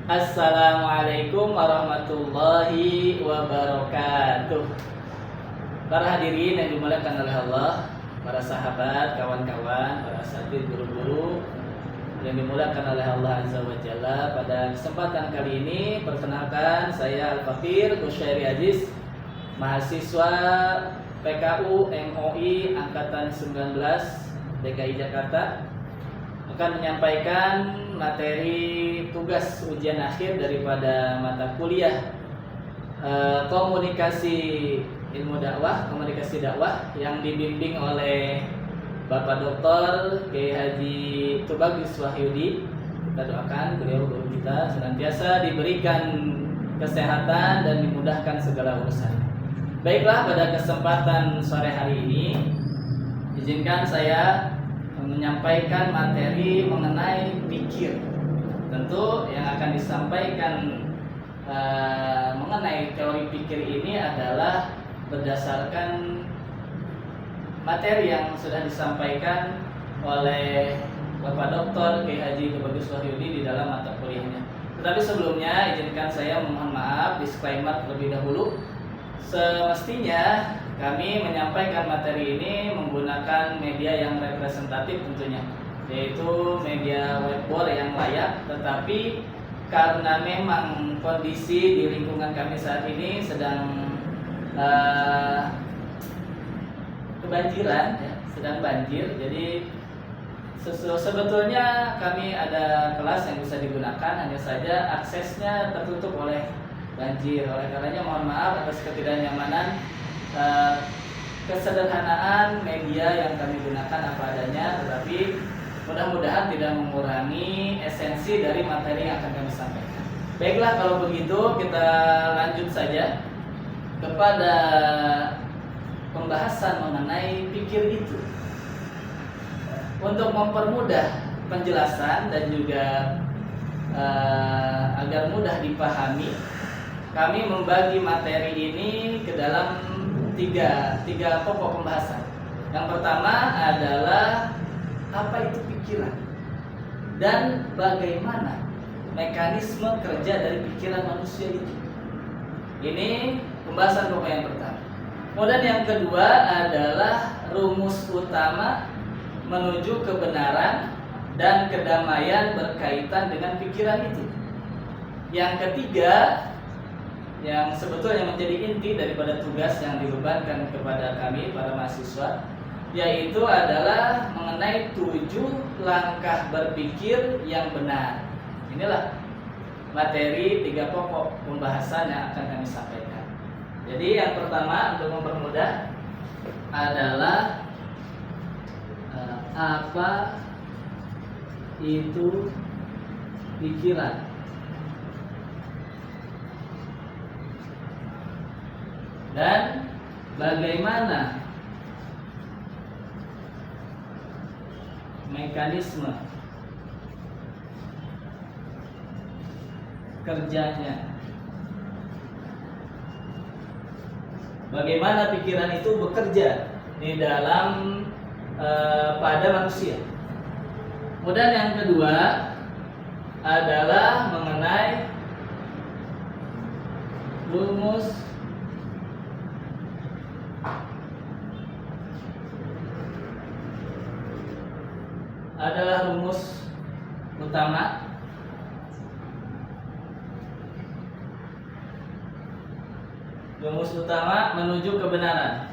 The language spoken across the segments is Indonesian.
Assalamualaikum warahmatullahi wabarakatuh. Para hadirin yang dimuliakan oleh Allah, para sahabat, kawan-kawan, para asatidz, guru-guru yang dimuliakan oleh Allah Azza wa Jalla. Pada kesempatan kali ini, perkenalkan saya Al-Fakir Kusyairi Aziz, mahasiswa PKU MOI Angkatan 19 DKI Jakarta, akan menyampaikan materi tugas ujian akhir daripada mata kuliah komunikasi ilmu dakwah, komunikasi dakwah yang dibimbing oleh Bapak Dr. Kiai Haji Tubagus Wahyudi. Kita doakan beliau guru kita senantiasa diberikan kesehatan dan dimudahkan segala urusan. Baiklah, pada kesempatan sore hari ini izinkan saya menyampaikan materi mengenai pikir. Tentu yang akan disampaikan mengenai teori pikir ini adalah berdasarkan materi yang sudah disampaikan oleh Bapak Dr. Kiai Haji Tubagus Wahyudi di dalam mata kuliahnya. Tetapi sebelumnya izinkan saya mohon maaf, disclaimer terlebih dahulu. Semestinya kami menyampaikan materi ini menggunakan media yang representatif tentunya, yaitu media webboard yang layak. Tetapi karena memang kondisi di lingkungan kami saat ini sedang kebanjiran, ya, sedang banjir. Jadi sebetulnya kami ada kelas yang bisa digunakan, hanya saja aksesnya tertutup oleh banjir. Oleh karenanya mohon maaf atas ketidaknyamanan. Kesederhanaan media yang kami gunakan apa adanya, tetapi mudah-mudahan tidak mengurangi esensi dari materi yang akan kami sampaikan. Baiklah, kalau begitu kita lanjut saja kepada pembahasan mengenai pikir itu. Untuk mempermudah penjelasan dan juga agar mudah dipahami, kami membagi materi ini ke dalam tiga pokok pembahasan. Yang pertama adalah apa itu pikiran dan bagaimana mekanisme kerja dari pikiran manusia itu. Ini pembahasan pokok yang pertama. Kemudian yang kedua adalah rumus utama menuju kebenaran dan kedamaian berkaitan dengan pikiran itu. Yang ketiga, yang sebetulnya menjadi inti daripada tugas yang dibebankan kepada kami para mahasiswa, yaitu adalah mengenai 7 langkah berpikir yang benar. Inilah materi 3 pokok pembahasan yang akan kami sampaikan. Jadi yang pertama, untuk mempermudah, adalah apa itu pikiran. Dan bagaimana mekanisme kerjanya. Bagaimana pikiran itu bekerja di dalam pada manusia. Kemudian yang kedua adalah mengenai rumus utama menuju kebenaran.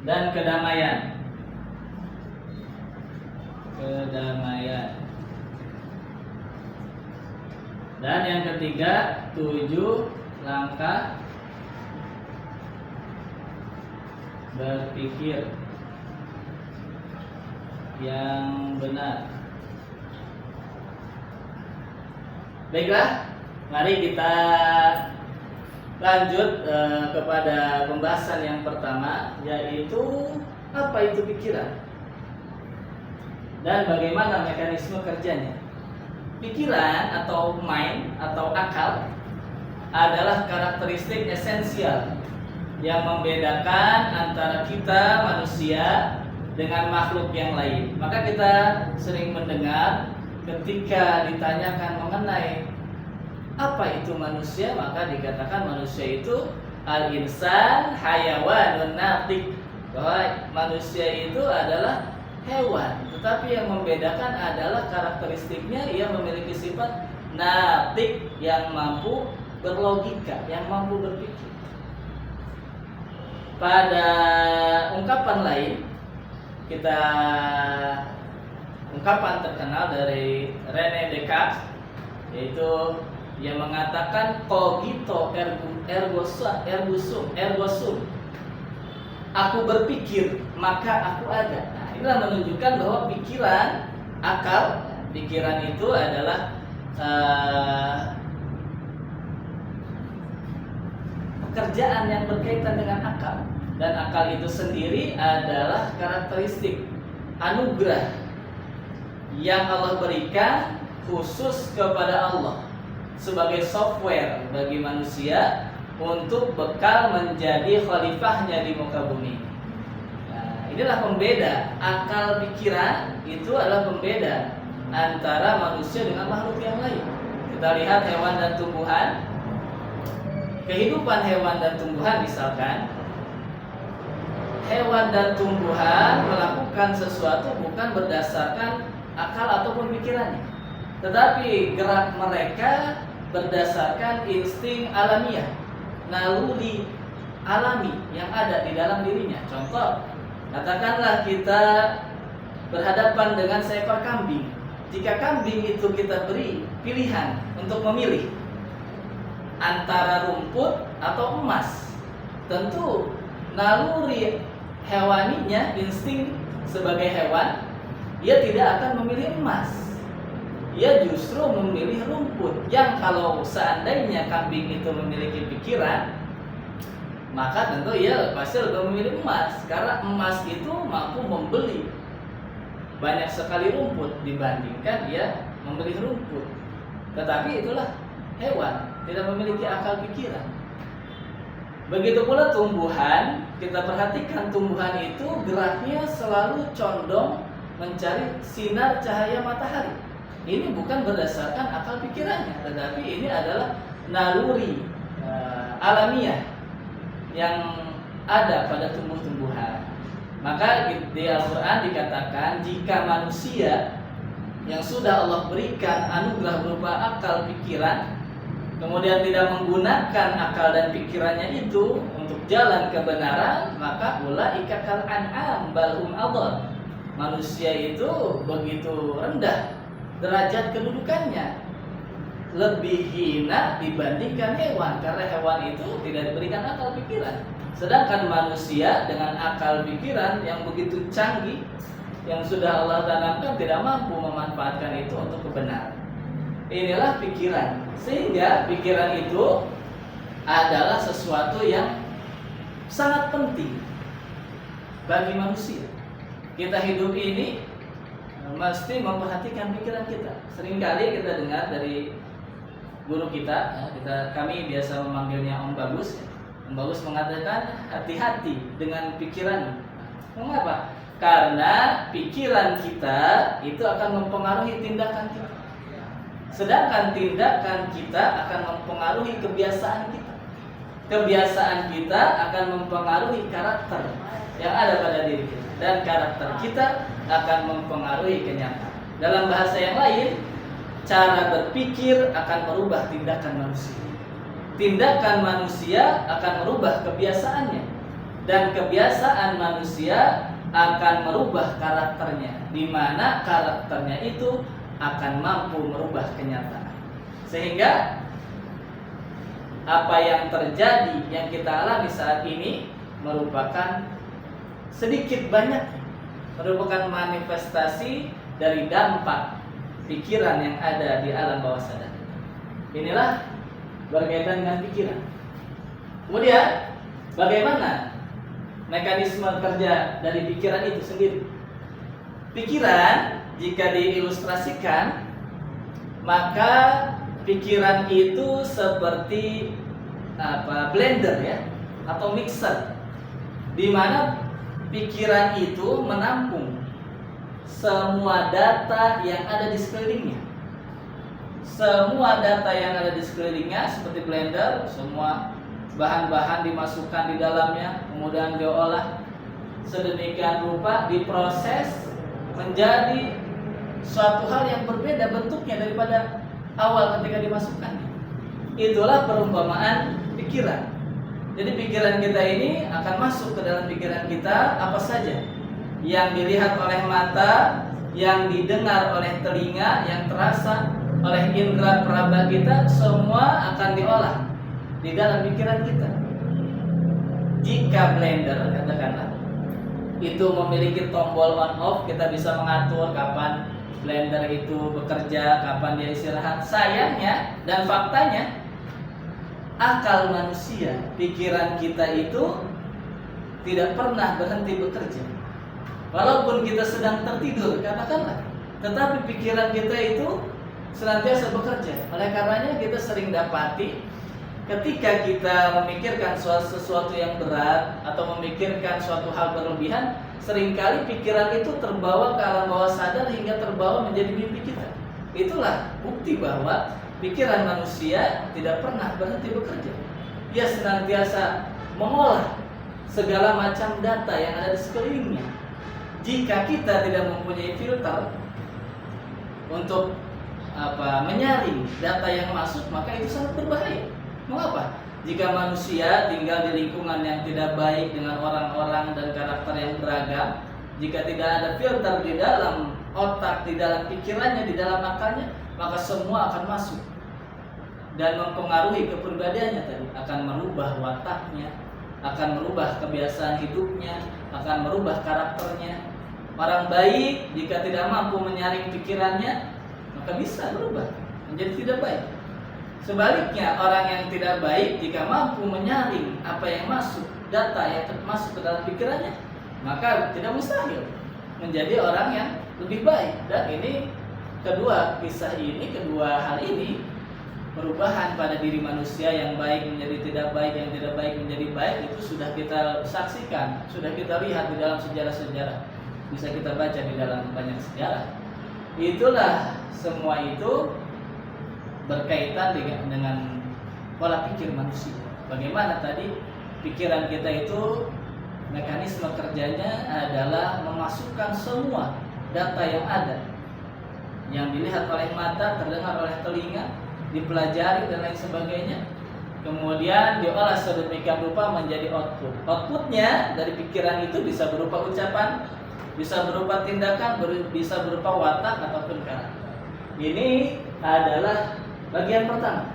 Dan kedamaian. Dan yang ketiga, 7 langkah berpikir yang benar. Baiklah, mari kita lanjut kepada pembahasan yang pertama, yaitu apa itu pikiran dan bagaimana mekanisme kerjanya. Pikiran atau mind atau akal adalah karakteristik esensial yang membedakan antara kita manusia dengan makhluk yang lain. Maka kita sering mendengar ketika ditanyakan mengenai apa itu manusia, maka dikatakan manusia itu al-insan hayawanun natiq, bahwa manusia itu adalah hewan, tetapi yang membedakan adalah karakteristiknya ia memiliki sifat natiq, yang mampu berlogika, yang mampu berpikir. Pada ungkapan lain, kita ungkapan terkenal dari René Descartes, yaitu yang mengatakan cogito ergo sum, aku berpikir maka aku ada. Nah, inilah menunjukkan bahwa pikiran, akal, pikiran itu adalah pekerjaan yang berkaitan dengan akal, dan akal itu sendiri adalah karakteristik anugerah yang Allah berikan khusus kepada Allah sebagai software bagi manusia untuk bekal menjadi khalifahnya di muka bumi. Nah, inilah pembeda. Akal pikiran itu adalah pembeda antara manusia dengan makhluk yang lain. Kita lihat hewan dan tumbuhan. Kehidupan hewan dan tumbuhan, misalkan hewan dan tumbuhan melakukan sesuatu bukan berdasarkan akal ataupun pikirannya, tetapi gerak mereka berdasarkan insting alamiah, naluri alami yang ada di dalam dirinya. Contoh, katakanlah kita berhadapan dengan seekor kambing. Jika kambing itu kita beri pilihan untuk memilih antara rumput atau emas, tentu naluri hewaninya, insting sebagai hewan, ia tidak akan memilih emas. Ia justru memilih rumput, yang kalau seandainya kambing itu memiliki pikiran, maka tentu ia pasti lebih memilih emas, karena emas itu mampu membeli banyak sekali rumput dibandingkan ia membeli rumput. Tetapi itulah hewan, tidak memiliki akal pikiran. Begitu pula tumbuhan, kita perhatikan tumbuhan itu geraknya selalu condong mencari sinar cahaya matahari. Ini bukan berdasarkan akal pikirannya, tetapi ini adalah naluri alamiah yang ada pada tumbuh-tumbuhan. Maka di Al-Quran dikatakan jika manusia yang sudah Allah berikan anugerah berupa akal pikiran, kemudian tidak menggunakan akal dan pikirannya itu untuk jalan kebenaran, maka ulaika kal an'am bal hum adall. Manusia itu begitu rendah derajat kedudukannya, lebih hina dibandingkan hewan, karena hewan itu tidak diberikan akal pikiran. Sedangkan manusia dengan akal pikiran yang begitu canggih, yang sudah Allah tanamkan, tidak mampu memanfaatkan itu untuk kebenaran. Inilah pikiran. Sehingga pikiran itu adalah sesuatu yang sangat penting bagi manusia. Kita hidup ini mesti memperhatikan pikiran kita. Seringkali kita dengar dari guru kita, kami biasa memanggilnya Om Bagus. Om Bagus mengatakan hati-hati dengan pikiran. Mengapa? Karena pikiran kita itu akan mempengaruhi tindakan kita. Sedangkan tindakan kita akan mempengaruhi kebiasaan kita. Kebiasaan kita akan mempengaruhi karakter yang ada pada diri kita. Dan karakter kita akan mempengaruhi kenyataan. Dalam bahasa yang lain, cara berpikir akan merubah tindakan manusia. Tindakan manusia akan merubah kebiasaannya. Dan kebiasaan manusia akan merubah karakternya, di mana karakternya itu akan mampu merubah kenyataan. Sehingga apa yang terjadi, yang kita alami saat ini merupakan sedikit banyak merupakan manifestasi dari dampak pikiran yang ada di alam bawah sadar. Inilah berkaitan dengan pikiran. Kemudian bagaimana mekanisme kerja dari pikiran itu sendiri? Pikiran jika diilustrasikan, maka pikiran itu seperti blender ya. atau mixer, di mana pikiran itu menampung semua data yang ada di sekelilingnya. Semua data yang ada di sekelilingnya seperti blender, semua bahan-bahan dimasukkan di dalamnya, kemudian diolah sedemikian rupa, diproses menjadi suatu hal yang berbeda bentuknya daripada awal ketika dimasukkannya. Itulah perumpamaan pikiran. Jadi pikiran kita ini akan masuk ke dalam pikiran kita apa saja yang dilihat oleh mata, yang didengar oleh telinga, yang terasa oleh indera peraba kita, semua akan diolah di dalam pikiran kita. Jika blender, katakanlah, itu memiliki tombol on off, kita bisa mengatur kapan blender itu bekerja, kapan dia istirahat. Sayangnya dan faktanya, akal manusia, pikiran kita itu tidak pernah berhenti bekerja. Walaupun kita sedang tertidur, katakanlah, tetapi pikiran kita itu senantiasa bekerja. Oleh karenanya kita sering dapati ketika kita memikirkan sesuatu yang berat atau memikirkan suatu hal berlebihan, seringkali pikiran itu terbawa ke alam bawah sadar hingga terbawa menjadi mimpi kita. Itulah bukti bahwa pikiran manusia tidak pernah berhenti bekerja. Dia senantiasa mengolah segala macam data yang ada di sekelilingnya. Jika kita tidak mempunyai filter untuk menyaring data yang masuk, maka itu sangat berbahaya. Mengapa? Jika manusia tinggal di lingkungan yang tidak baik dengan orang-orang dan karakter yang beragam, jika tidak ada filter di dalam otak, di dalam pikirannya, di dalam akalnya, maka semua akan masuk dan mempengaruhi kepribadiannya tadi, akan merubah wataknya, akan merubah kebiasaan hidupnya, akan merubah karakternya. Orang baik jika tidak mampu menyaring pikirannya, maka bisa berubah menjadi tidak baik. Sebaliknya, orang yang tidak baik jika mampu menyaring apa yang masuk, data yang masuk ke dalam pikirannya, maka tidak mustahil menjadi orang yang lebih baik. Dan ini kedua hal ini, perubahan pada diri manusia yang baik menjadi tidak baik, yang tidak baik menjadi baik, itu sudah kita saksikan, sudah kita lihat di dalam sejarah-sejarah. Bisa kita baca di dalam banyak sejarah. Itulah semua itu berkaitan dengan pola pikir manusia. Bagaimana tadi pikiran kita itu mekanisme kerjanya adalah memasukkan semua data yang ada, yang dilihat oleh mata, terdengar oleh telinga, dipelajari dan lain sebagainya, kemudian diolah sedemikian rupa menjadi output. Outputnya dari pikiran itu bisa berupa ucapan, bisa berupa tindakan, bisa berupa watak ataupun karakter. Ini adalah bagian pertama,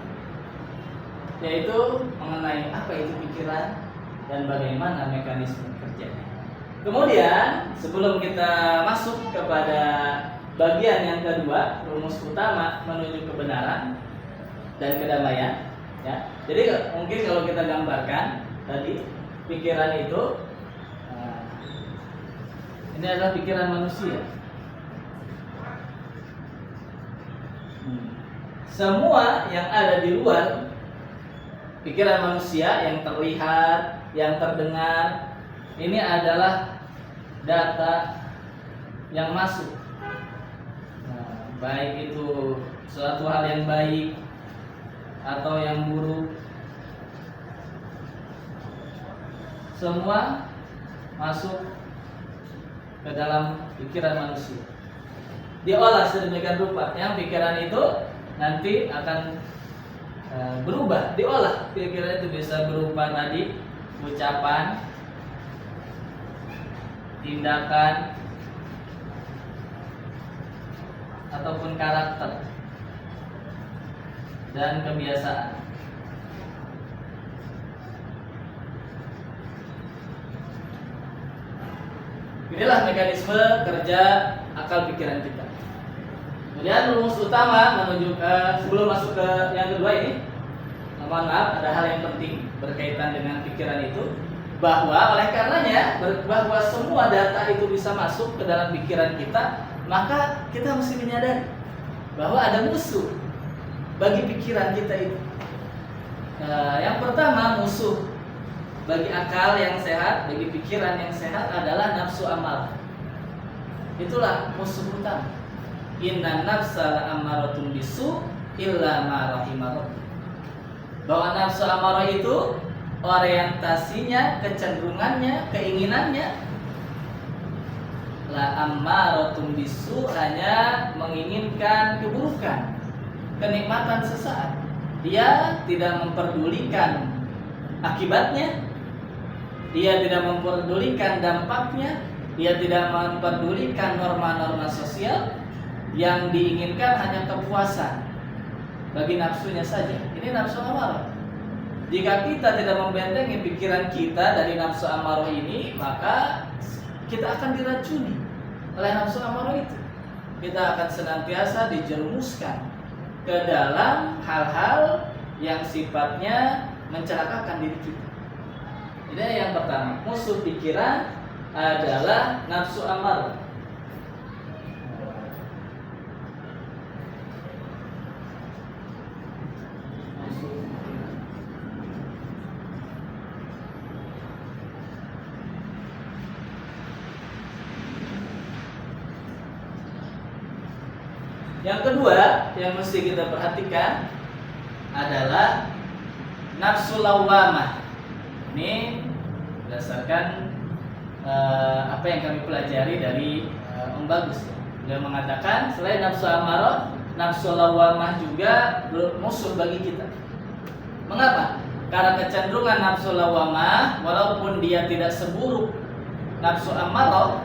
yaitu mengenai apa itu pikiran dan bagaimana mekanisme kerjanya. Kemudian sebelum kita masuk kepada bagian yang kedua, rumus utama menuju kebenaran dan kedamaian, ya. Jadi mungkin kalau kita gambarkan tadi pikiran itu, ini adalah pikiran manusia. Semua yang ada di luar pikiran manusia, yang terlihat, yang terdengar, ini adalah data yang masuk. Baik itu suatu hal yang baik atau yang buruk, semua masuk ke dalam pikiran manusia. Diolah sedemikian rupa yang pikiran itu nanti akan berubah, diolah. Pikiran itu bisa berupa tadi ucapan, tindakan, ataupun karakter dan kebiasaan. Inilah mekanisme kerja akal pikiran kita. Kemudian rumus utama menuju sebelum masuk ke yang kedua ini, mohon maaf, ada hal yang penting berkaitan dengan pikiran itu, bahwa oleh karenanya bahwa semua data itu bisa masuk ke dalam pikiran kita, maka kita mesti menyadari bahwa ada musuh bagi pikiran kita itu. Yang pertama, musuh bagi akal yang sehat, bagi pikiran yang sehat adalah nafsu amarah. Itulah musuh utama. Inna nafsa ammaratun bisu illa ma rahima rabbi. Bahwa nafsu amarah itu orientasinya, kecenderungannya, keinginannya la ammaratun bisu, hanya menginginkan keburukan, kenikmatan sesaat. Dia tidak memperdulikan akibatnya, dia tidak memperdulikan dampaknya, dia tidak memperdulikan norma-norma sosial. Yang diinginkan hanya kepuasan bagi nafsunya saja. Ini nafsu amarah. Jika kita tidak membentengi pikiran kita dari nafsu amarah ini, maka kita akan diracuni oleh nafsu amarah itu. Kita akan senantiasa dijerumuskan ke dalam hal-hal yang sifatnya mencelakakan diri kita. Jadi yang pertama, musuh pikiran adalah nafsu amarah. Yang kedua yang mesti kita perhatikan adalah nafsu lawamah. Ini berdasarkan apa yang kami pelajari dari Om Bagus. Dia mengatakan selain nafsu amarah, nafsu lawamah juga musuh bagi kita. Mengapa? Karena kecenderungan nafsu lawamah, walaupun dia tidak seburuk nafsu amarah,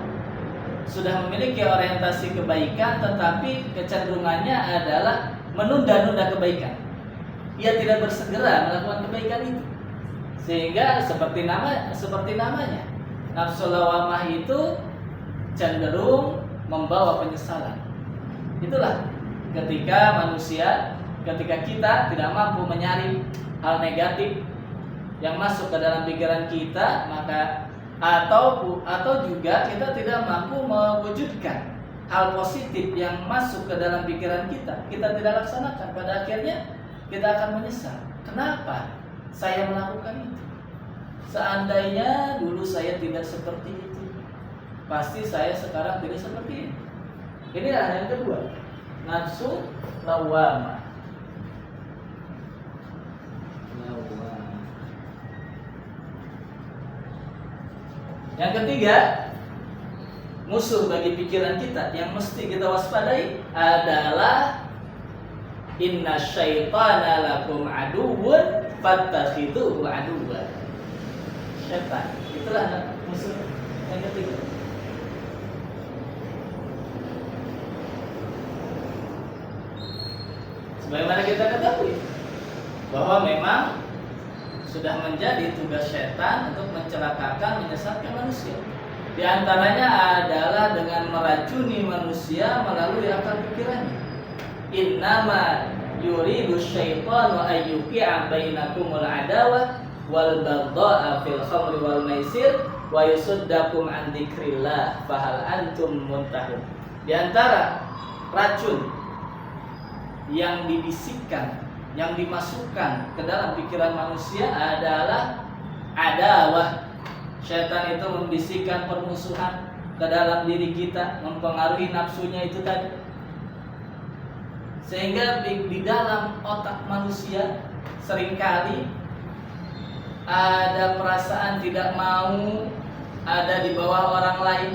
sudah memiliki orientasi kebaikan, tetapi kecenderungannya adalah menunda-nunda kebaikan. Ia tidak bersegera melakukan kebaikan itu, sehingga seperti namanya, nafsu lawamah itu cenderung membawa penyesalan. Itulah ketika kita tidak mampu menyaring hal negatif yang masuk ke dalam pikiran kita, maka atau juga kita tidak mampu mewujudkan hal positif yang masuk ke dalam pikiran kita tidak laksanakan. Pada akhirnya kita akan menyesal. Kenapa saya melakukan itu? Seandainya dulu saya tidak seperti itu, pasti saya sekarang tidak seperti ini. Inilah yang kedua, nafsu lawamah. Yang ketiga, musuh bagi pikiran kita yang mesti kita waspadai adalah inna syaitana lakum aduwwun fattakhidhuhu aduwwan. Syaitan, itulah musuh yang ketiga. Sebagaimana kita ketahui bahwa memang sudah menjadi tugas setan untuk mencelakakan, menyesatkan manusia. Di antaranya adalah dengan meracuni manusia melalui akal pikirannya. Innama yuridu syaitanu ayyuqi'a bainakumul adawah wal baghdha'a fil khamri wal maisir wa yusuddakum an dzikrillah fahal antum muntahun. Di antara racun yang dibisikkan, yang dimasukkan ke dalam pikiran manusia adalah adawah. Syaitan itu membisikkan permusuhan ke dalam diri kita, mempengaruhi nafsunya itu tadi, sehingga di dalam otak manusia seringkali ada perasaan tidak mau ada di bawah orang lain.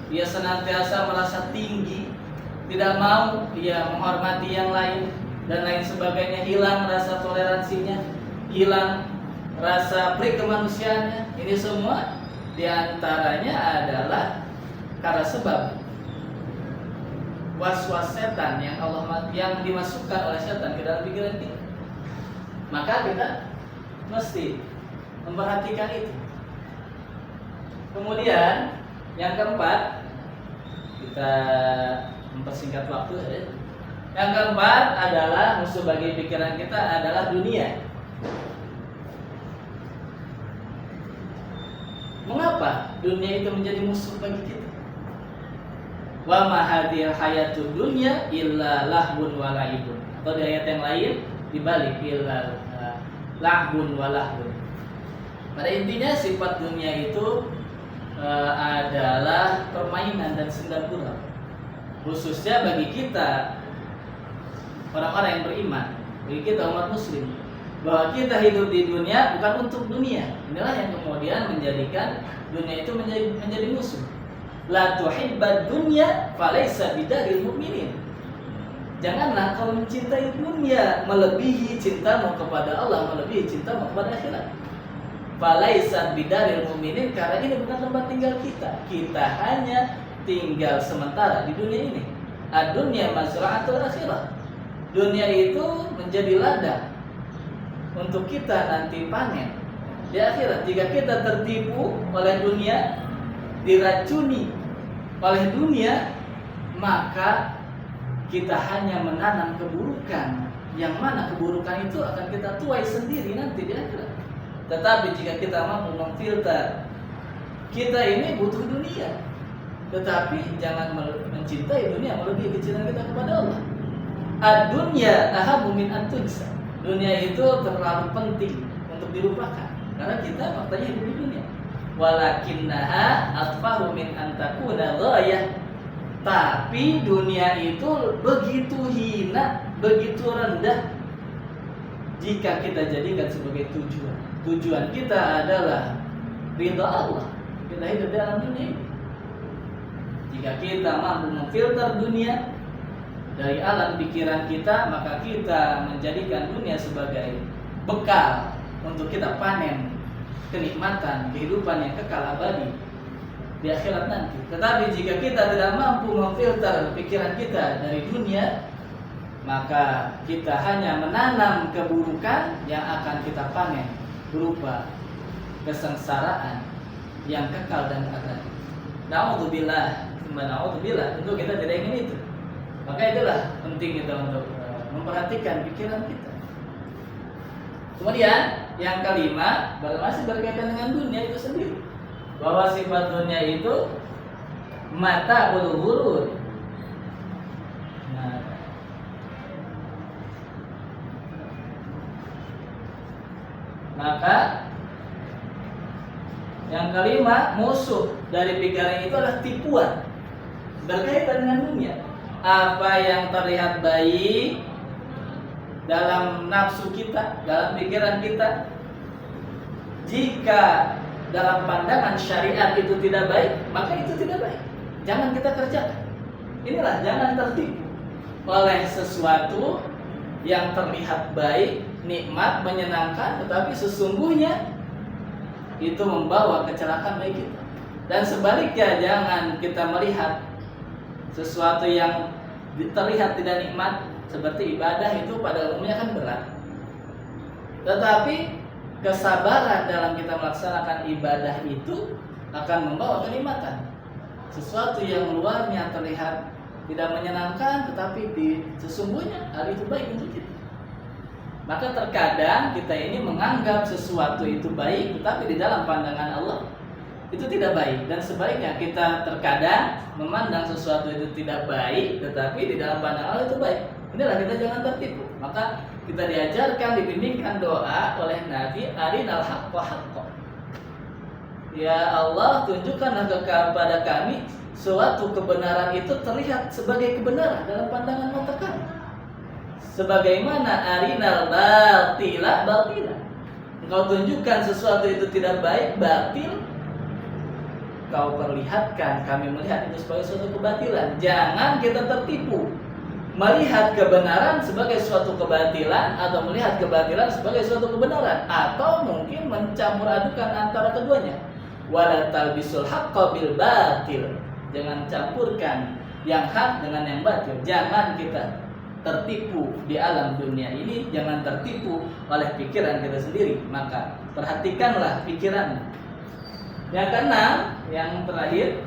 Dia senantiasa merasa tinggi, tidak mau dia menghormati yang lain dan lain sebagainya. Hilang rasa toleransinya, hilang rasa pri kemanusiaannya. Ini semua diantaranya adalah karena sebab was-was setan yang dimasukkan oleh setan ke dalam pikiran kita. Maka kita mesti memperhatikan itu. Kemudian yang keempat, kita mempersingkat waktu saja. Yang keempat adalah musuh bagi pikiran kita adalah dunia. Mengapa dunia itu menjadi musuh bagi kita? Wa ma hadhil hayatud dunya illa lahbun wa laibun. Atau di ayat yang lain dibalik illa lahbun wa lahbun. Pada intinya sifat dunia itu adalah permainan dan senda gurau, khususnya bagi kita orang-orang yang beriman, bagi kita umat muslim, bahwa kita hidup di dunia bukan untuk dunia. Inilah yang kemudian menjadikan dunia itu menjadi musuh. La tuhibbad dunya falaysa bidaril mu'minin. Janganlah kau mencintai dunia melebihi cintamu kepada Allah, melebihi cintamu kepada akhirat. Falaysa bidaril mu'minin, karena ini bukan tempat tinggal kita. Kita hanya tinggal sementara di dunia ini. Ad-dunya mazra'atul akhirah. Dunia itu menjadi ladang untuk kita nanti panen di akhirat. Jika kita tertipu oleh dunia, diracuni oleh dunia, maka kita hanya menanam keburukan, yang mana keburukan itu akan kita tuai sendiri nanti di akhirat. Tetapi jika kita mampu memfilter, kita ini butuh dunia, tetapi jangan mencintai dunia melebihi kecintaan kita kepada Allah. Ad-dunya ahamu min an-tunsa. Dunia itu terlalu penting untuk dilupakan, karena kita faktanya hidup di dunia. Walakinnaha atfahu min an takuna ghayah. Tapi dunia itu begitu hina, begitu rendah jika kita jadikan sebagai tujuan. Tujuan kita adalah ridha Allah. Kita hidup dalam dunia ini. Jika kita mampu memfilter dunia dari alam pikiran kita, maka kita menjadikan dunia sebagai bekal untuk kita panen kenikmatan kehidupan yang kekal abadi di akhirat nanti. Tetapi jika kita tidak mampu memfilter pikiran kita dari dunia, maka kita hanya menanam keburukan yang akan kita panen berupa kesengsaraan yang kekal dan abadi. Na'udzubillah, tentu kita tidak ingin itu. Maka itulah penting kita untuk memperhatikan pikiran kita. Kemudian yang kelima, masih berkaitan dengan dunia itu sendiri, bahwa sifat dunia itu mata ghurur. Maka yang kelima, musuh dari pikiran itu adalah tipuan berkaitan dengan dunia. Apa yang terlihat baik dalam nafsu kita, dalam pikiran kita, jika dalam pandangan syariat itu tidak baik, maka itu tidak baik. Jangan kita kerjakan. Inilah, jangan tertipu oleh sesuatu yang terlihat baik, nikmat, menyenangkan, tetapi sesungguhnya itu membawa kecelakaan bagi kita. Dan sebaliknya, jangan kita melihat sesuatu yang terlihat tidak nikmat, seperti ibadah itu pada umumnya kan berat. Tetapi kesabaran dalam kita melaksanakan ibadah itu akan membawa kenikmatan. Sesuatu yang luarnya terlihat tidak menyenangkan, tetapi sesungguhnya hal itu baik untuk kita. Maka terkadang kita ini menganggap sesuatu itu baik, tetapi di dalam pandangan Allah itu tidak baik. Dan sebaliknya, kita terkadang memandang sesuatu itu tidak baik, tetapi di dalam pandangan Allah itu baik. Inilah, kita jangan tertipu. Maka kita diajarkan, dibimbingkan doa oleh Nabi, arinal haqqa haqqa. Ya Allah, tunjukkanlah kepada kami suatu kebenaran itu terlihat sebagai kebenaran dalam pandangan mata kami, sebagaimana arinal batila batila. Engkau tunjukkan sesuatu itu tidak baik, batil, kau perlihatkan, kami melihat itu sebagai suatu kebatilan. Jangan kita tertipu melihat kebenaran sebagai suatu kebatilan, atau melihat kebatilan sebagai suatu kebenaran, atau mungkin mencampur adukan antara keduanya. Wala talbisul haqqa bil batil. Jangan campurkan yang hak dengan yang batil. Jangan kita tertipu di alam dunia ini, jangan tertipu oleh pikiran kita sendiri. Maka perhatikanlah pikiran. Yang keenam, yang terakhir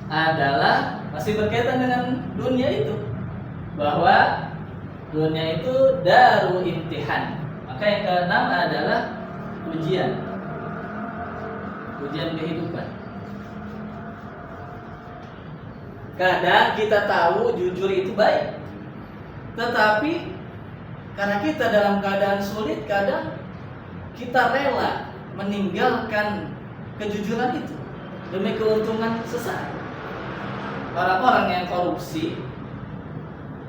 adalah masih berkaitan dengan dunia itu, bahwa dunia itu daru imtihan. Maka yang keenam adalah ujian kehidupan. Kadang kita tahu jujur itu baik, tetapi karena kita dalam keadaan sulit, kadang kita rela meninggalkan kejujuran itu demi keuntungan sesaat. Orang-orang yang korupsi,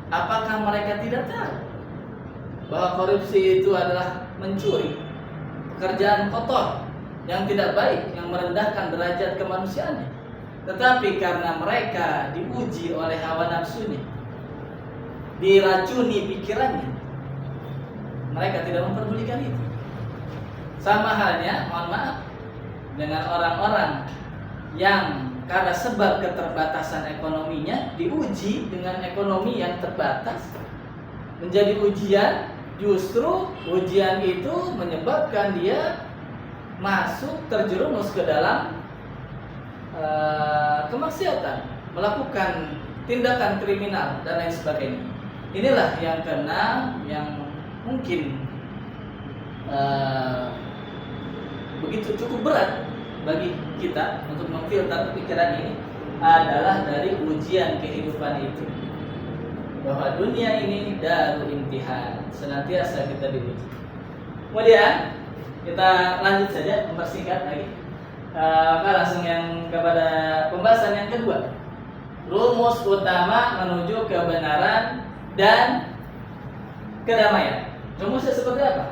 apakah mereka tidak tahu bahwa korupsi itu adalah mencuri, pekerjaan kotor yang tidak baik, yang merendahkan derajat kemanusiaannya? Tetapi karena mereka diuji oleh hawa nafsunya, diracuni pikirannya, mereka tidak memperdulikan itu. Sama halnya, mohon maaf, dengan orang-orang yang karena sebab keterbatasan ekonominya diuji dengan ekonomi yang terbatas, menjadi ujian. Justru ujian itu menyebabkan dia masuk, terjerumus ke dalam kemaksiatan, melakukan tindakan kriminal dan lain sebagainya. Inilah yang keenam, yang mungkin begitu cukup berat bagi kita untuk memfilter pikiran ini, adalah dari ujian kehidupan itu, bahwa dunia ini darul imtihan, senantiasa kita diuji. Kemudian kita lanjut saja, mempersingkat lagi. Maka langsung yang kepada pembahasan yang kedua, rumus utama menuju kebenaran dan kedamaian. Rumusnya seperti apa?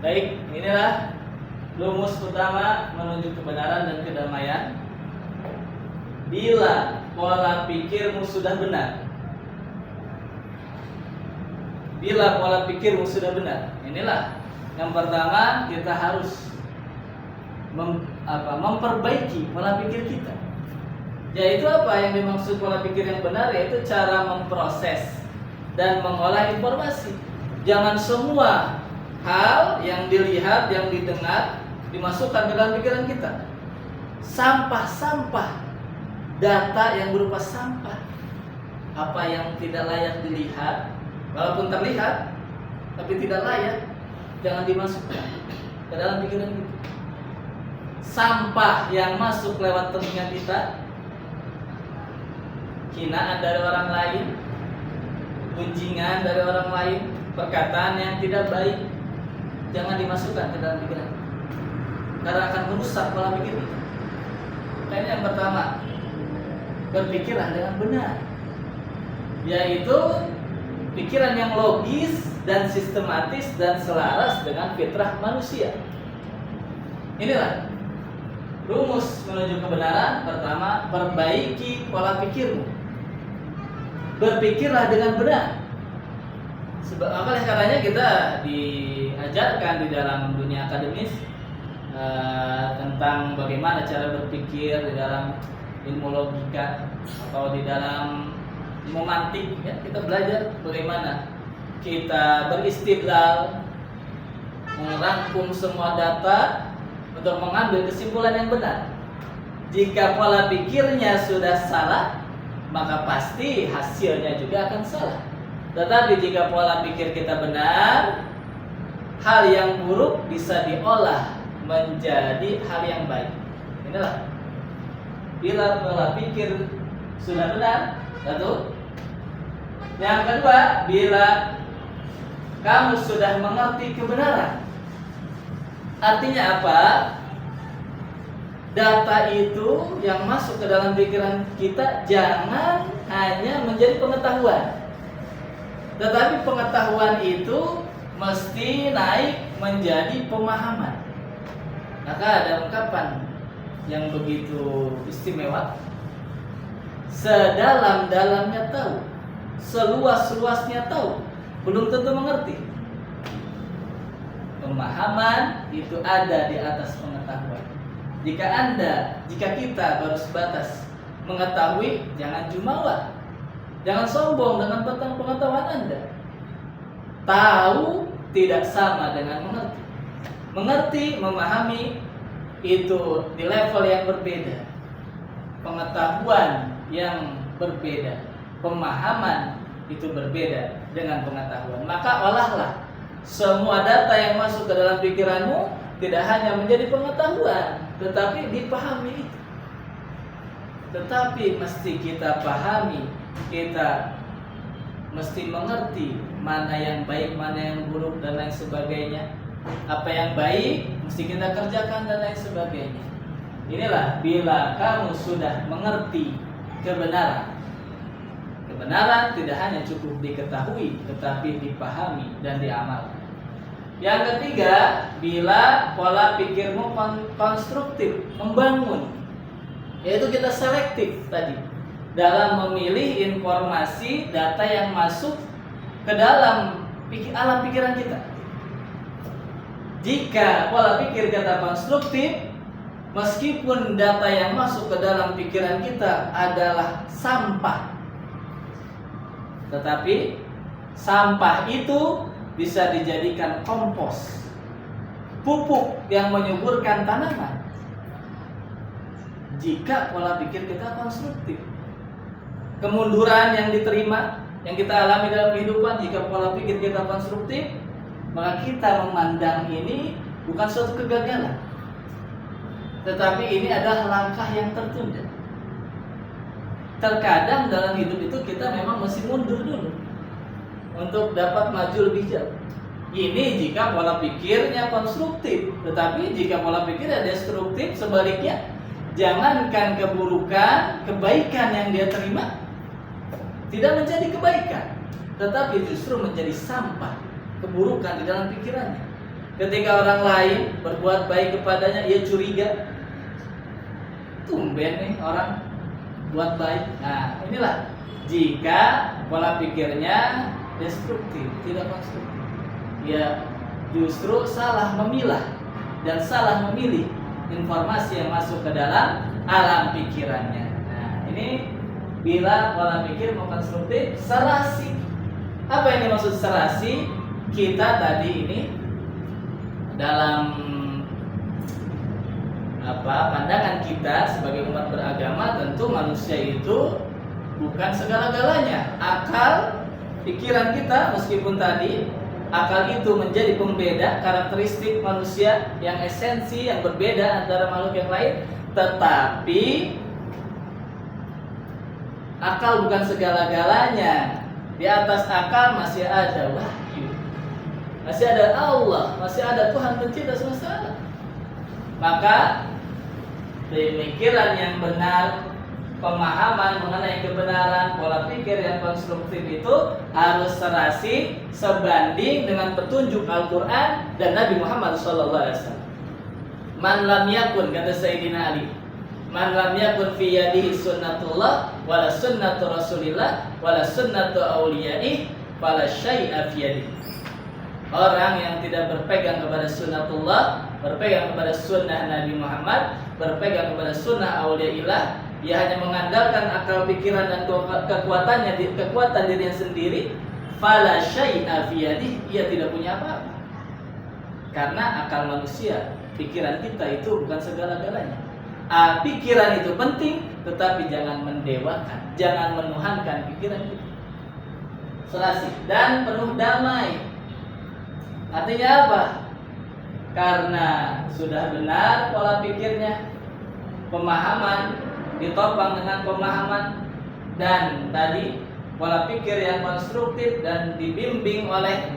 Baik, inilah rumus utama menuju kebenaran dan kedamaian. Bila pola pikirmu sudah benar, bila pola pikirmu sudah benar, inilah yang pertama, kita harus memperbaiki pola pikir kita. Yaitu apa yang dimaksud pola pikir yang benar? Yaitu cara memproses dan mengolah informasi. Jangan semua hal yang dilihat, yang didengar dimasukkan ke dalam pikiran kita. Sampah-sampah, data yang berupa sampah, apa yang tidak layak dilihat, walaupun terlihat tapi tidak layak, jangan dimasukkan ke dalam pikiran kita. Sampah yang masuk lewat telinga kita, hinaan dari orang lain, gunjingan dari orang lain, perkataan yang tidak baik, jangan dimasukkan ke dalam pikiran, karena akan merusak pola pikir kita. Makanya yang pertama, berpikirlah dengan benar, yaitu pikiran yang logis dan sistematis dan selaras dengan fitrah manusia. Inilah rumus menuju kebenaran. Pertama, perbaiki pola pikirmu. Berpikirlah dengan benar. Oleh karenanya kita diajarkan di dalam dunia akademis tentang bagaimana cara berpikir di dalam ilmu logika atau di dalam ilmu mantik, ya. Kita belajar bagaimana kita beristidlal, merangkum semua data untuk mengambil kesimpulan yang benar. Jika pola pikirnya sudah salah, maka pasti hasilnya juga akan salah. Tetapi jika pola pikir kita benar, hal yang buruk bisa diolah menjadi hal yang baik. Inilah bila pola pikir sudah benar. Satu. Yang kedua, bila kamu sudah mengerti kebenaran. Artinya apa? Data itu yang masuk ke dalam pikiran kita jangan hanya menjadi pengetahuan, tetapi pengetahuan itu mesti naik menjadi pemahaman. Maka ada ungkapan yang begitu istimewa, sedalam-dalamnya tahu, seluas-luasnya tahu, belum tentu mengerti. Pemahaman itu ada di atas pengetahuan. Jika kita baru sebatas mengetahui, jangan jumawa, jangan sombong dengan pengetahuan Anda. Tahu tidak sama dengan mengerti. Mengerti, memahami itu di level yang berbeda. Pengetahuan yang berbeda, pemahaman itu berbeda dengan pengetahuan. Maka olahlah semua data yang masuk ke dalam pikiranmu tidak hanya menjadi pengetahuan, tetapi dipahami itu. Tetapi mesti kita pahami, kita mesti mengerti mana yang baik, mana yang buruk dan lain sebagainya. Apa yang baik mesti kita kerjakan dan lain sebagainya. Inilah bila kamu sudah mengerti kebenaran. Kebenaran tidak hanya cukup diketahui, tetapi dipahami dan diamalkan. Yang ketiga, bila pola pikirmu konstruktif, membangun, yaitu kita selektif tadi dalam memilih informasi, data yang masuk ke dalam alam pikiran kita. Jika pola pikir kita konstruktif, meskipun data yang masuk ke dalam pikiran kita adalah sampah, tetapi sampah itu bisa dijadikan kompos, pupuk yang menyuburkan tanaman. Jika pola pikir kita konstruktif, kemunduran yang diterima, yang kita alami dalam kehidupan, jika pola pikir kita konstruktif, maka kita memandang ini bukan suatu kegagalan, tetapi ini adalah langkah yang tertunda. Terkadang dalam hidup itu kita memang mesti mundur dulu untuk dapat maju lebih jauh. Ini jika pola pikirnya konstruktif. Tetapi jika pola pikirnya destruktif, sebaliknya, jangankan keburukan, kebaikan yang dia terima tidak menjadi kebaikan, tetapi justru menjadi sampah, keburukan di dalam pikirannya. Ketika orang lain berbuat baik kepadanya, ia curiga, tumben nih orang buat baik. Nah, inilah jika pola pikirnya destruktif, tidak konstruktif. Ia justru salah memilah dan salah memilih informasi yang masuk ke dalam alam pikirannya. Nah, ini bila pola pikir mau konstruktif, serasi. Apa yang dimaksud serasi? Kita tadi ini dalam pandangan kita sebagai umat beragama, tentu manusia itu bukan segala-galanya. Akal, pikiran kita, meskipun tadi akal itu menjadi pembeda karakteristik manusia yang esensi, yang berbeda antara makhluk yang lain, tetapi akal bukan segala-galanya. Di atas akal masih ada wahyu, masih ada Allah, masih ada Tuhan pencipta semesta alam. Maka pemikiran yang benar, pemahaman mengenai kebenaran, pola pikir yang konstruktif itu harus serasi sebanding dengan petunjuk Al-Quran dan Nabi Muhammad SAW. Man lam yakun, kata Sayyidina Ali, man lam yakun fi yadihi sunnatullah wala sunnatu rasulillah wala sunnatu awliyaih fala syai'a fi yadihi. Orang yang tidak berpegang kepada sunnatullah, berpegang kepada sunnah Nabi Muhammad, berpegang kepada sunnah awliyaillah, ia hanya mengandalkan akal pikiran dan kekuatan dirinya sendiri, fala syai'a fi yadihi, ia tidak punya apa-apa. Karena akal manusia, pikiran kita itu bukan segala-galanya. Pikiran itu penting, tetapi jangan mendewakan, jangan menuhankan pikiran kita. Selasih dan penuh damai. Artinya apa? Karena sudah benar pola pikirnya, pemahaman ditopang dengan pemahaman, dan tadi pola pikir yang konstruktif dan dibimbing oleh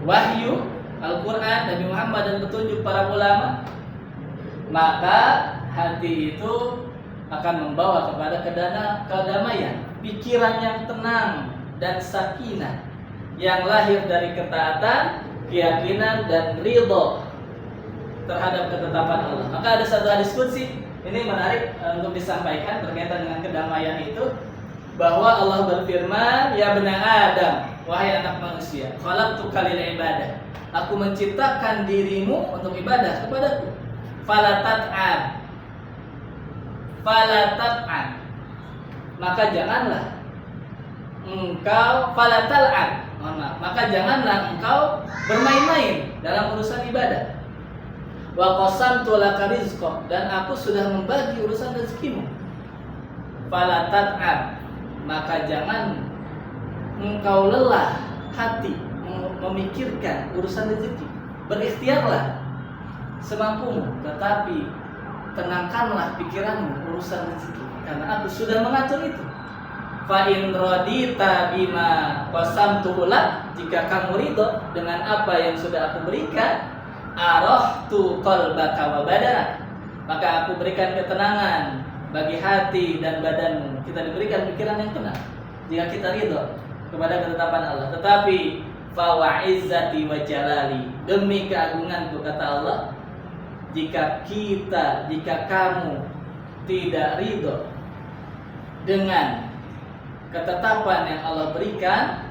wahyu Al-Quran, Nabi Muhammad, dan petunjuk para ulama, maka hati itu akan membawa kepada kedamaian, pikiran yang tenang dan sakinah, yang lahir dari ketaatan, keyakinan, dan ridho terhadap ketetapan Allah. Maka ada satu hadis qudsi, ini menarik untuk disampaikan berkaitan dengan kedamaian itu, bahwa Allah berfirman, ya bani Adam, wahai anak manusia, khalaqtuka lil ibadah, aku menciptakan dirimu untuk ibadah kepadaku. Fala tat'an, maka janganlah engkau maka janganlah engkau bermain-main dalam urusan ibadah. Wa qasamtu laka rizqa, dan aku sudah membagi urusan rezekimu. Fala tat'an, maka jangan engkau lelah hati memikirkan urusan rezeki. Berikhtiarlah semampumu, tetapi tenangkanlah pikiranmu urusan rezeki, karena aku sudah mengatur itu. Fa in radita bima qasamtu lak, jika kamu ridho dengan apa yang sudah aku berikan, arahtu qalbaka wa badanak, maka aku berikan ketenangan bagi hati dan badanmu. Kita diberikan pikiran yang tenang jika kita ridho kepada ketetapan Allah. Tetapi fa wa izzati wa jalali, demi keagunganku, kata Allah, jika kamu tidak ridho dengan ketetapan yang Allah berikan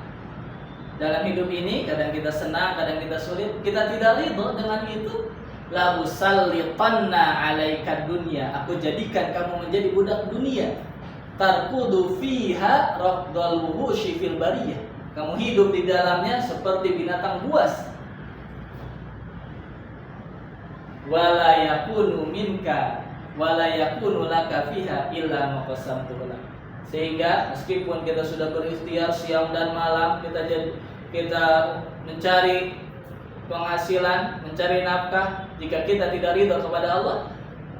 dalam hidup ini, kadang kita senang, kadang kita sulit, kita tidak ridho dengan itu, la usallitanna alaika dunya, aku jadikan kamu menjadi budak dunia, tarkudu fiha raqdal wuhushi fil bariyah, kamu hidup di dalamnya seperti binatang buas. Wala yakunu minka wala yakunu laka fiha illa ma qasamtu lak, sehingga meskipun kita sudah berikhtiar siang dan malam, kita mencari penghasilan, mencari nafkah, jika kita tidak ridho kepada Allah,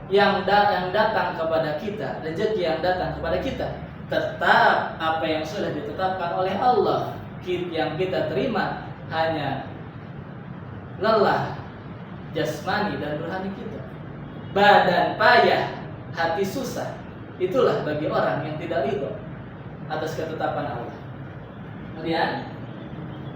yang datang kepada kita, rezeki yang datang kepada kita, tetap apa yang sudah ditetapkan oleh Allah, yang kita terima hanya lelah jasmani dan rohani kita. Badan payah, hati susah. Itulah bagi orang yang tidak ridho atas ketetapan Allah. Kemudian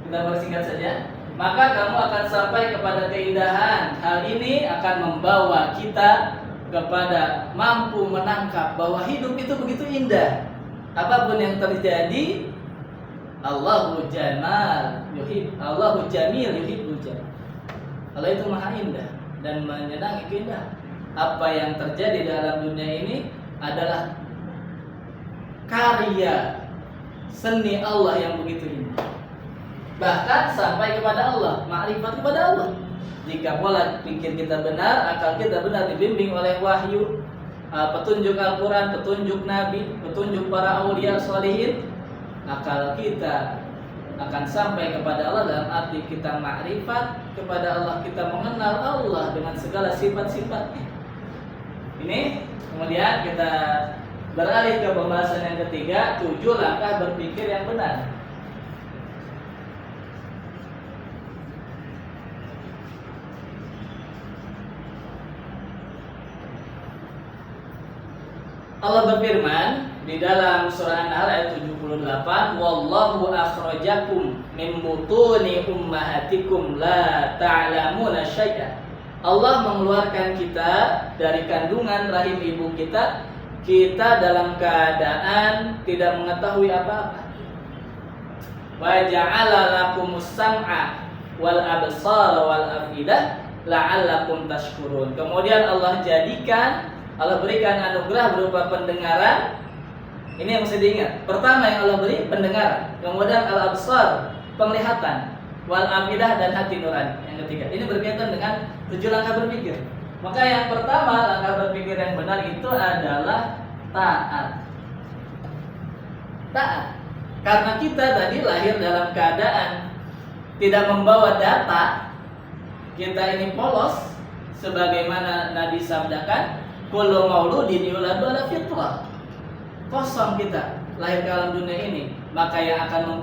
kita bersingkat saja. Maka kamu akan sampai kepada keindahan. Hal ini akan membawa kita kepada mampu menangkap bahwa hidup itu begitu indah. Apapun yang terjadi, Allahu Jamal yuhib, Allahu Jamil yuhibbul jamal. Allah itu maha indah dan menyenangi keindahan. Apa yang terjadi dalam dunia ini adalah karya seni Allah yang begitu indah. Bahkan sampai kepada Allah, makrifat kepada Allah. Jika pola pikir kita benar, akal kita benar, dibimbing oleh wahyu, petunjuk Al-Quran, petunjuk Nabi, petunjuk para awliya sholihin, akal kita akan sampai kepada Allah dalam arti kita makrifat kepada Allah, kita mengenal Allah dengan segala sifat-sifatnya. Ini kemudian kita beralih ke pembahasan yang ketiga, 7 langkah berpikir yang benar. Allah berfirman di dalam surah An-Nahl ayat 78, wallahu akhrajakum min butuni ummahatikum la ta'lamuna syai'an Allah mengeluarkan kita dari kandungan rahim ibu kita, kita dalam keadaan tidak mengetahui apa-apa. Wa ja'ala lakumus sam'a wal absara wal afidah la'allakum tashkurun. Kemudian Allah berikan anugerah berupa pendengaran. Ini yang mesti diingat. Pertama yang Allah beri pendengaran, kemudian al-absar, penglihatan, wal afidah, dan hati nurani. Yang ketiga. Ini berkaitan dengan 7 langkah berpikir. Maka yang pertama langkah berpikir yang benar itu adalah taat. Taat. Karena kita tadi lahir dalam keadaan tidak membawa data, kita ini polos, sebagaimana Nabi sabdakan, kullu mauludin yuladu ala fitrah. Kosong kita lahir ke alam dunia ini, maka yang akan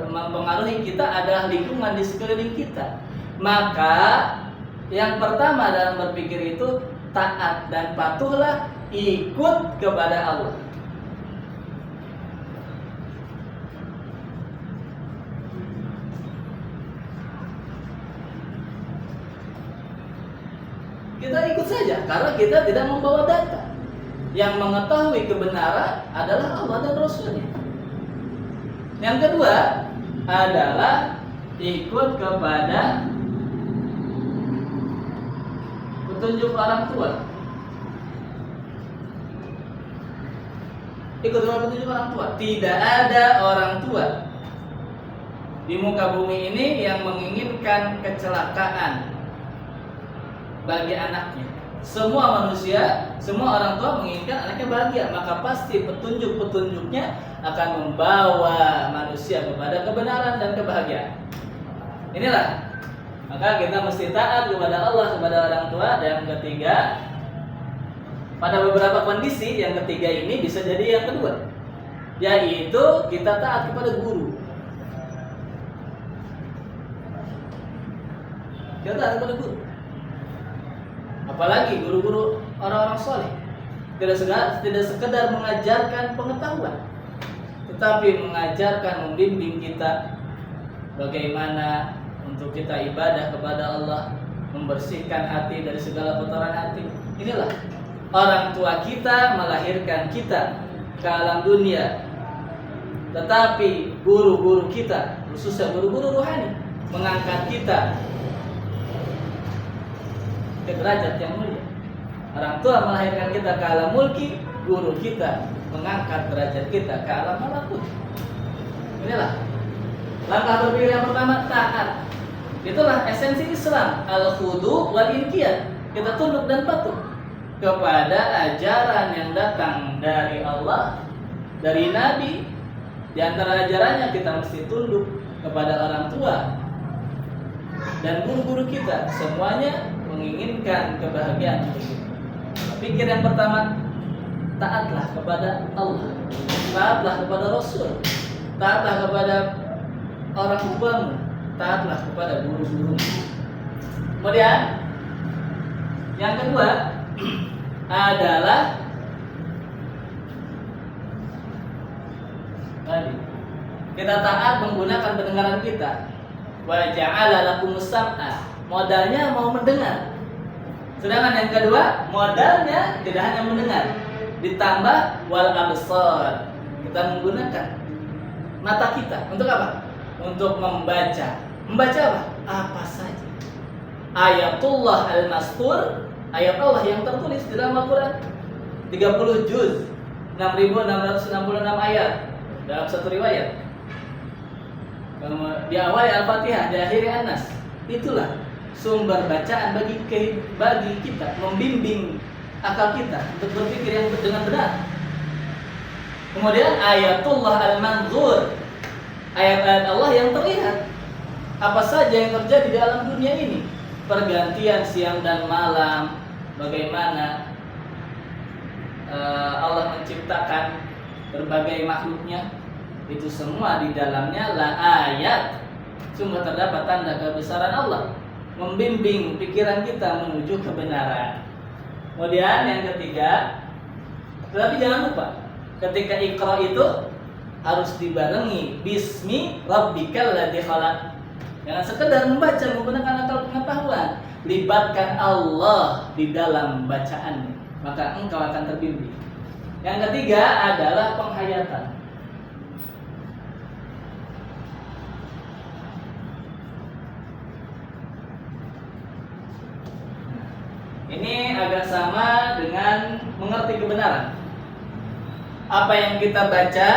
mempengaruhi kita adalah lingkungan di sekeliling kita. Maka yang pertama dalam berpikir itu taat dan patuhlah, ikut kepada Allah. Kita ikut saja karena kita tidak membawa data. Yang mengetahui kebenaran adalah Allah dan Rasulnya. Yang kedua adalah ikut kepada petunjuk orang tua. Ikut kepada petunjuk orang tua. Tidak ada orang tua di muka bumi ini yang menginginkan kecelakaan bagi anaknya. Semua manusia, semua orang tua menginginkan anaknya bahagia, maka pasti petunjuk-petunjuknya akan membawa manusia kepada kebenaran dan kebahagiaan. Inilah, maka kita mesti taat kepada Allah, kepada orang tua. Dan yang ketiga, pada beberapa kondisi, yang ketiga ini bisa jadi yang kedua, yaitu kita taat kepada guru. Kita taat kepada guru. Apalagi guru-guru orang-orang soleh, tidak sekedar mengajarkan pengetahuan, tetapi mengajarkan, membimbing kita bagaimana untuk kita ibadah kepada Allah, membersihkan hati dari segala kotoran hati. Inilah orang tua kita melahirkan kita ke alam dunia, tetapi guru-guru kita, khususnya guru-guru rohani, mengangkat kita ke derajat yang mulia. Orang tua melahirkan kita ke alam mulki, guru kita mengangkat derajat kita ke alam malakut. Inilah langkah berpikir yang pertama, taat. Itulah esensi Islam, al-khudu wal inqiyad. Kita tunduk dan patuh kepada ajaran yang datang dari Allah, dari Nabi. Di antara ajarannya kita mesti tunduk kepada orang tua dan guru-guru kita. Semuanya menginginkan kebahagiaan untuk kita. Pikir yang pertama, taatlah kepada Allah, taatlah kepada Rasul, taatlah kepada orang tuamu, taatlah kepada guru-guru. Kemudian yang kedua adalah kita taat menggunakan pendengaran kita. Wa ja'ala lakumus sam'a. Modalnya mau mendengar. Sedangkan yang kedua, modalnya tidak hanya mendengar, ditambah wal absar. Kita menggunakan mata kita untuk apa? Untuk membaca. Membaca apa? Apa saja. Ayatullah al-mastur, ayat Allah yang tertulis di dalam Al-Quran, 30 juz, 6.666 ayat dalam satu riwayat. Di awal Al-Fatihah, di akhir An-Nas. Itulah sumber bacaan bagi kita, membimbing akal kita untuk berpikir yang dengan benar. Kemudian ayatullah al-manzur, ayat-ayat Allah yang terlihat. Apa saja yang terjadi di alam dunia ini, pergantian siang dan malam, bagaimana Allah menciptakan berbagai makhluknya, itu semua di dalamnya la ayat, sungguh terdapat tanda kebesaran Allah, membimbing pikiran kita menuju kebenaran. Kemudian yang ketiga, tetapi jangan lupa, ketika Iqra itu harus dibarengi bismi rabbikal ladzi khalaq. Jangan sekedar membaca menggunakan akal pengetahuan. Libatkan Allah di dalam bacaannya, maka engkau akan terbimbing. Yang ketiga adalah penghayatan. Ini agak sama dengan mengerti kebenaran. Apa yang kita baca,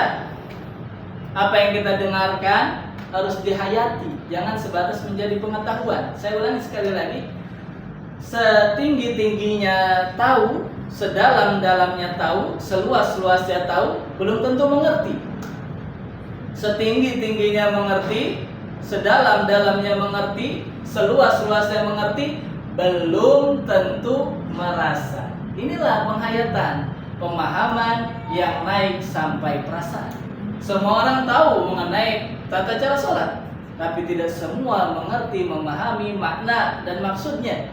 apa yang kita dengarkan harus dihayati, jangan sebatas menjadi pengetahuan. Saya ulangi sekali lagi, setinggi-tingginya tahu, sedalam-dalamnya tahu, seluas-luasnya tahu, belum tentu mengerti. Setinggi-tingginya mengerti, sedalam-dalamnya mengerti, seluas-luasnya mengerti, belum tentu merasa. Inilah penghayatan, pemahaman yang naik sampai perasaan. Semua orang tahu mengenai tata cara sholat, tapi tidak semua mengerti, memahami makna dan maksudnya.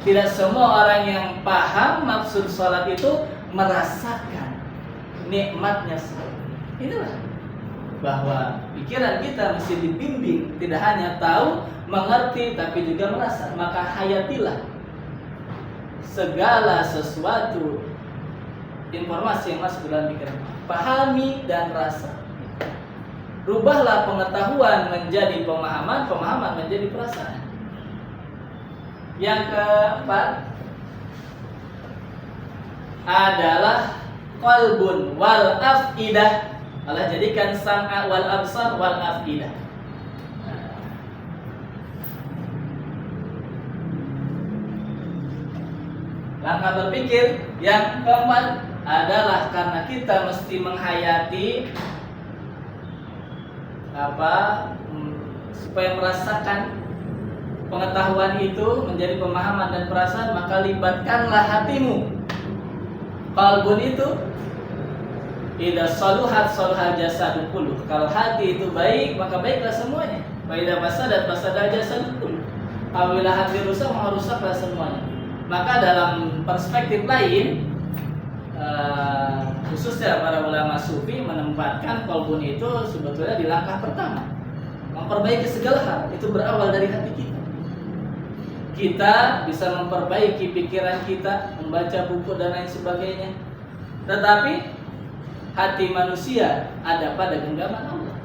Tidak semua orang yang paham maksud sholat itu merasakan nikmatnya sholat. Inilah bahwa pikiran kita mesti dibimbing, tidak hanya tahu, mengerti, tapi juga merasa. Maka hayatilah segala sesuatu informasi yang masuk dalam pikiran, pahami dan rasa. Rubahlah pengetahuan menjadi pemahaman, pemahaman menjadi perasaan. Yang keempat adalah qalbun wal afidah. Allah jadikan sam'a wal absar wal afidah. Langkah berpikir yang keempat adalah karena kita mesti menghayati supaya merasakan pengetahuan itu menjadi pemahaman dan perasaan, maka libatkanlah hatimu. Qalbun itu idza saluhat saluhal jasadu kulluh. Kalau hati itu baik, maka baiklah semuanya. Wa idza fasadat fasadal jasadu kulluh. Apabila hati rusak, maka rusaklah semuanya. Maka dalam perspektif lain, khususnya para ulama sufi menempatkan qalbun itu sebetulnya di langkah pertama. Memperbaiki segala hal itu berawal dari hati kita. Kita bisa memperbaiki pikiran kita, membaca buku dan lain sebagainya. Tetapi hati manusia ada pada genggaman Allah.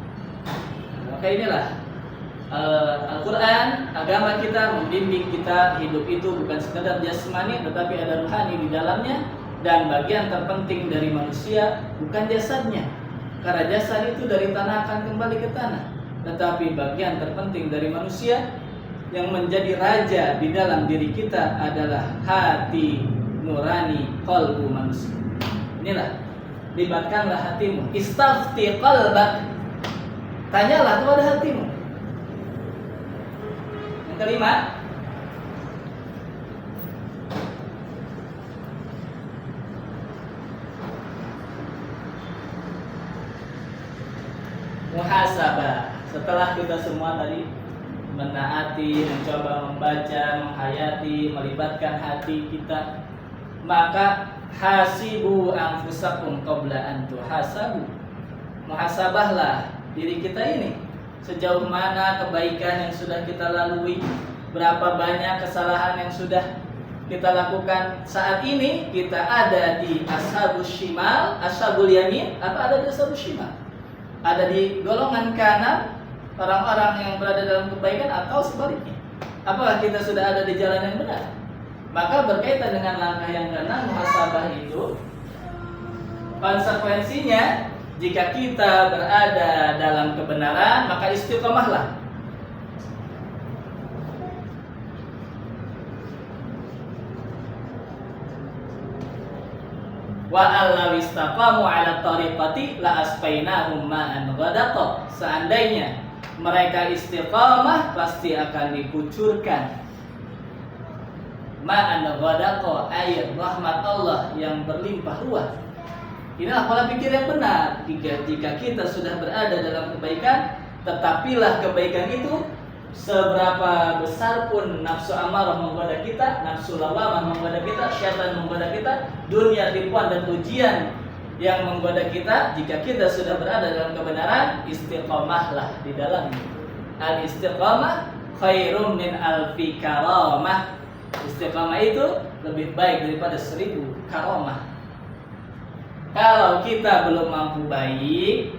Maka inilah Al-Quran, agama kita membimbing kita hidup itu bukan sekedar jasmani, tetapi ada ruhani di dalamnya. Dan bagian terpenting dari manusia bukan jasadnya, karena jasad itu dari tanah akan kembali ke tanah. Tetapi bagian terpenting dari manusia yang menjadi raja di dalam diri kita adalah hati nurani, qalbu manusia. Inilah, libatkanlah hatimu. Istafti qalbak, tanyalah kepada hatimu. Yang kelima, muhasabah. Setelah kita semua tadi menaati, mencoba membaca, menghayati, melibatkan hati kita, maka hasibu anfusakum qabla an tuhasabu. Muhasabahlah diri kita ini, sejauh mana kebaikan yang sudah kita lalui, berapa banyak kesalahan yang sudah kita lakukan. Saat ini kita ada di ashabus shimal, ashabul yamin, atau ada di ashabus shimal? Ada di golongan kanan, orang-orang yang berada dalam kebaikan, atau sebaliknya? Apakah kita sudah ada di jalan yang benar? Maka berkaitan dengan langkah yang keenam, muhasabah itu, konsekuensinya jika kita berada dalam kebenaran, maka istiqomahlah. Wa allaw istaqamu ala tariqati la asqainahum ma'an ghadaqa. Seandainya mereka istiqamah, pasti akan dikucurkan ma'an ghadaqa, air rahmat Allah yang berlimpah ruah. Inilah pola pikir yang benar. Jika kita sudah berada dalam kebaikan, tetapilah kebaikan itu seberapa besar pun nafsu amarah menggoda kita, nafsu lawamah menggoda kita, syaitan menggoda kita, dunia, tipuan dan ujian yang menggoda kita, jika kita sudah berada dalam kebenaran, istiqomahlah di dalamnya. Al-istiqamah khairum min alfi karamah. Istiqamah itu lebih baik daripada 1000 karamah. Kalau kita belum mampu baik,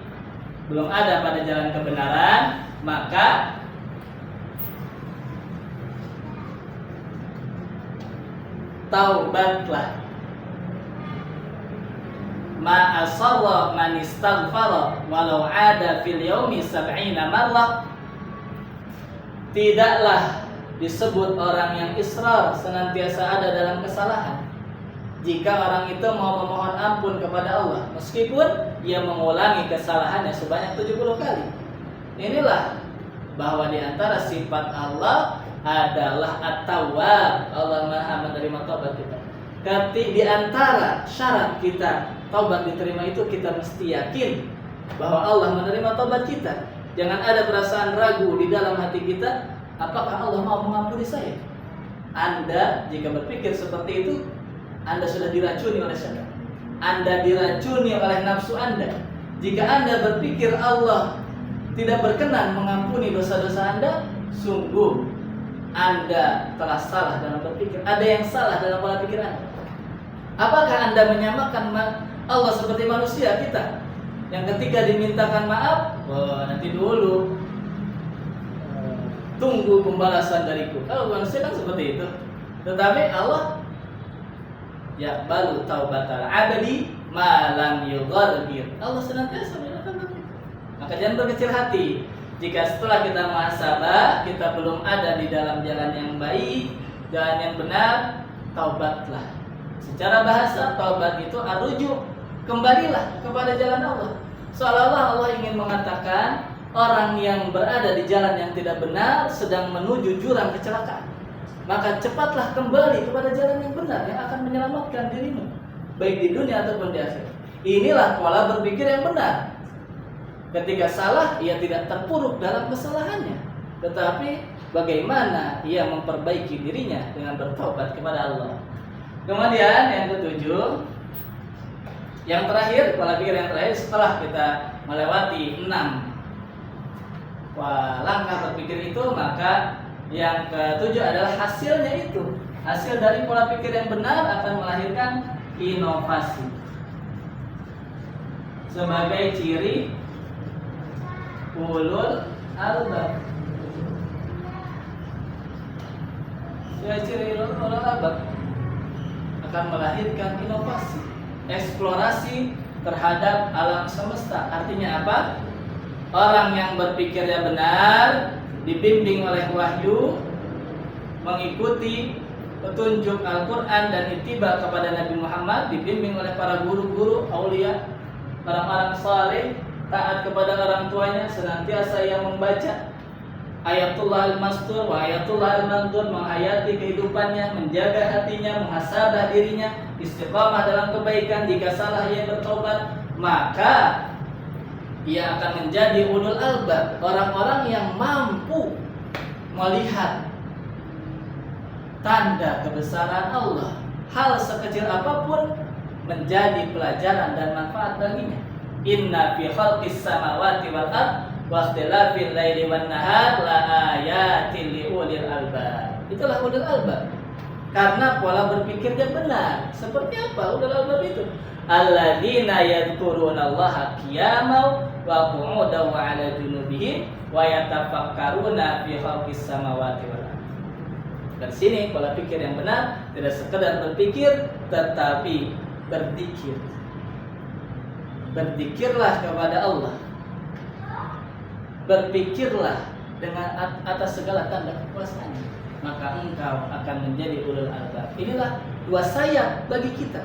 belum ada pada jalan kebenaran, maka taubatlah. Ma asarra man istaghfara walau ada fil yaumi 70 marrah. Tidaklah disebut orang yang israr senantiasa ada dalam kesalahan jika orang itu mau memohon ampun kepada Allah meskipun ia mengulangi kesalahannya sebanyak 70 kali. Inilah bahwa di antara sifat Allah adalah At-Tawwab. Allah Maha menerima taubat kita. Di antara syarat kita taubat diterima itu kita mesti yakin bahwa Allah menerima taubat kita. Jangan ada perasaan ragu di dalam hati kita, apakah Allah mau mengampuni saya? Anda jika berpikir seperti itu, Anda sudah diracuni oleh syaitan. Anda diracuni oleh nafsu Anda. Jika Anda berpikir Allah tidak berkenan mengampuni dosa-dosa Anda, sungguh Anda telah salah dalam berpikir. Ada yang salah dalam pola pikir Anda. Apakah Anda menyamakan Allah seperti manusia kita yang ketika dimintakan maaf, nanti dulu, tunggu pembalasan dariku. Kalau manusia kan seperti itu. Tetapi Allah ya baru taubatal abadi malam yughargir. Allah senantiasa menyatakan itu. Maka jangan berkecil hati jika setelah kita muhasabah kita belum ada di dalam jalan yang baik, jalan yang benar, taubatlah. Secara bahasa taubat itu arruju, kembalilah kepada jalan Allah. Seolah-olah Allah ingin mengatakan orang yang berada di jalan yang tidak benar sedang menuju jurang kecelakaan. Maka cepatlah kembali kepada jalan yang benar yang akan menyelamatkan dirimu, baik di dunia ataupun di akhirat. Inilah pola berpikir yang benar. Ketika salah, ia tidak terpuruk dalam kesalahannya, tetapi bagaimana ia memperbaiki dirinya dengan bertobat kepada Allah. Kemudian yang ketujuh, yang terakhir, pola pikir yang terakhir setelah kita melewati 6 langkah berpikir itu, maka yang ketujuh adalah hasilnya itu. Hasil dari pola pikir yang benar akan melahirkan inovasi. Sebagai ciri ulul albab. Sebagai ciri ulul albab akan melahirkan inovasi, eksplorasi terhadap alam semesta. Artinya apa? Orang yang berpikirnya benar, dibimbing oleh wahyu, mengikuti petunjuk Al-Quran dan ittiba kepada Nabi Muhammad, dibimbing oleh para guru-guru, aulia, orang-orang saleh, taat kepada orang tuanya, senantiasa yang membaca Ayatullah al-Mastur wa Ayatullah al-Mantur, menghayati kehidupannya, menjaga hatinya, muhasabah dirinya, istiqamah dalam kebaikan, jika salah ia bertobat, maka ia akan menjadi ulul albab, orang-orang yang mampu melihat tanda kebesaran Allah. Hal sekecil apapun menjadi pelajaran dan manfaat baginya. Inna fi khalqis samawati wal ard wa ikhtilafil laili wan nahar la ayatin li ulil albab. Itulah ulul albab. Karena pola berpikirnya benar. Seperti apa ulul albab itu? Alladzina yadhkurunallaha qiyaman wa qu'udan wa 'ala junubihim wa yatafakkaruna fi khalqis samawati wal ard. Dari sini pola pikir yang benar tidak sekedar berpikir tetapi berzikir. Berzikirlah kepada Allah. Berpikirlah dengan atas segala tanda kekuasaannya, maka engkau akan menjadi ulul albab. Inilah dua sayap bagi kita.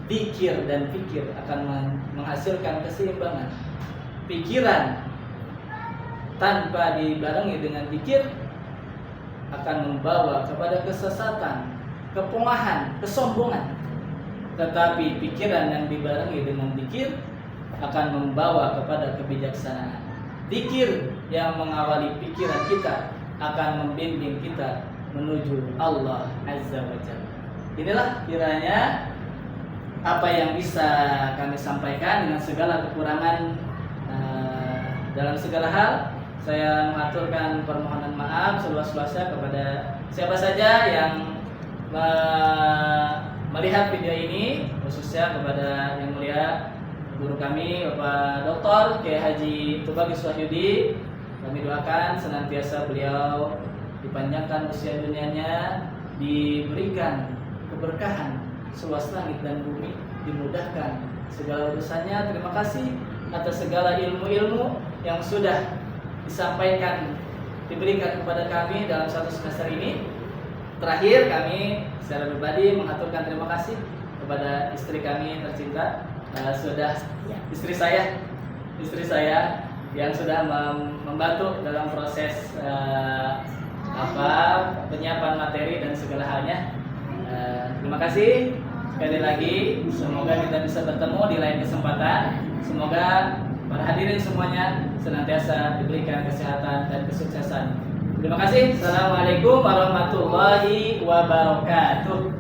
Zikir dan fikir akan menghasilkan keseimbangan. Pikiran tanpa dibarengi dengan zikir akan membawa kepada kesesatan, kepungahan, kesombongan. Tetapi pikiran yang dibarengi dengan zikir akan membawa kepada kebijaksanaan. Zikir yang mengawali pikiran kita akan membimbing kita menuju Allah Azza wa Jalla. Inilah kiranya apa yang bisa kami sampaikan dengan segala kekurangan dalam segala hal. saya mengaturkan permohonan maaf seluas-luasnya kepada siapa saja yang melihat video ini, khususnya kepada yang mulia guru kami Bapak Dr. Kiai Haji Tubagus Wahyudi. Kami doakan senantiasa beliau dipanjangkan usia dunianya, diberikan keberkahan seluas langit dan bumi, dimudahkan segala urusannya. Terima kasih atas segala ilmu-ilmu yang sudah disampaikan, diberikan kepada kami dalam satu semester ini. Terakhir, kami secara pribadi mengaturkan terima kasih kepada istri kami tercinta, sudah istri saya yang sudah membantu dalam proses penyiapan materi dan segala halnya. Terima kasih sekali lagi. Semoga kita bisa bertemu di lain kesempatan. Semoga para hadirin semuanya senantiasa diberikan kesehatan dan kesuksesan. Terima kasih. Assalamualaikum warahmatullahi wabarakatuh.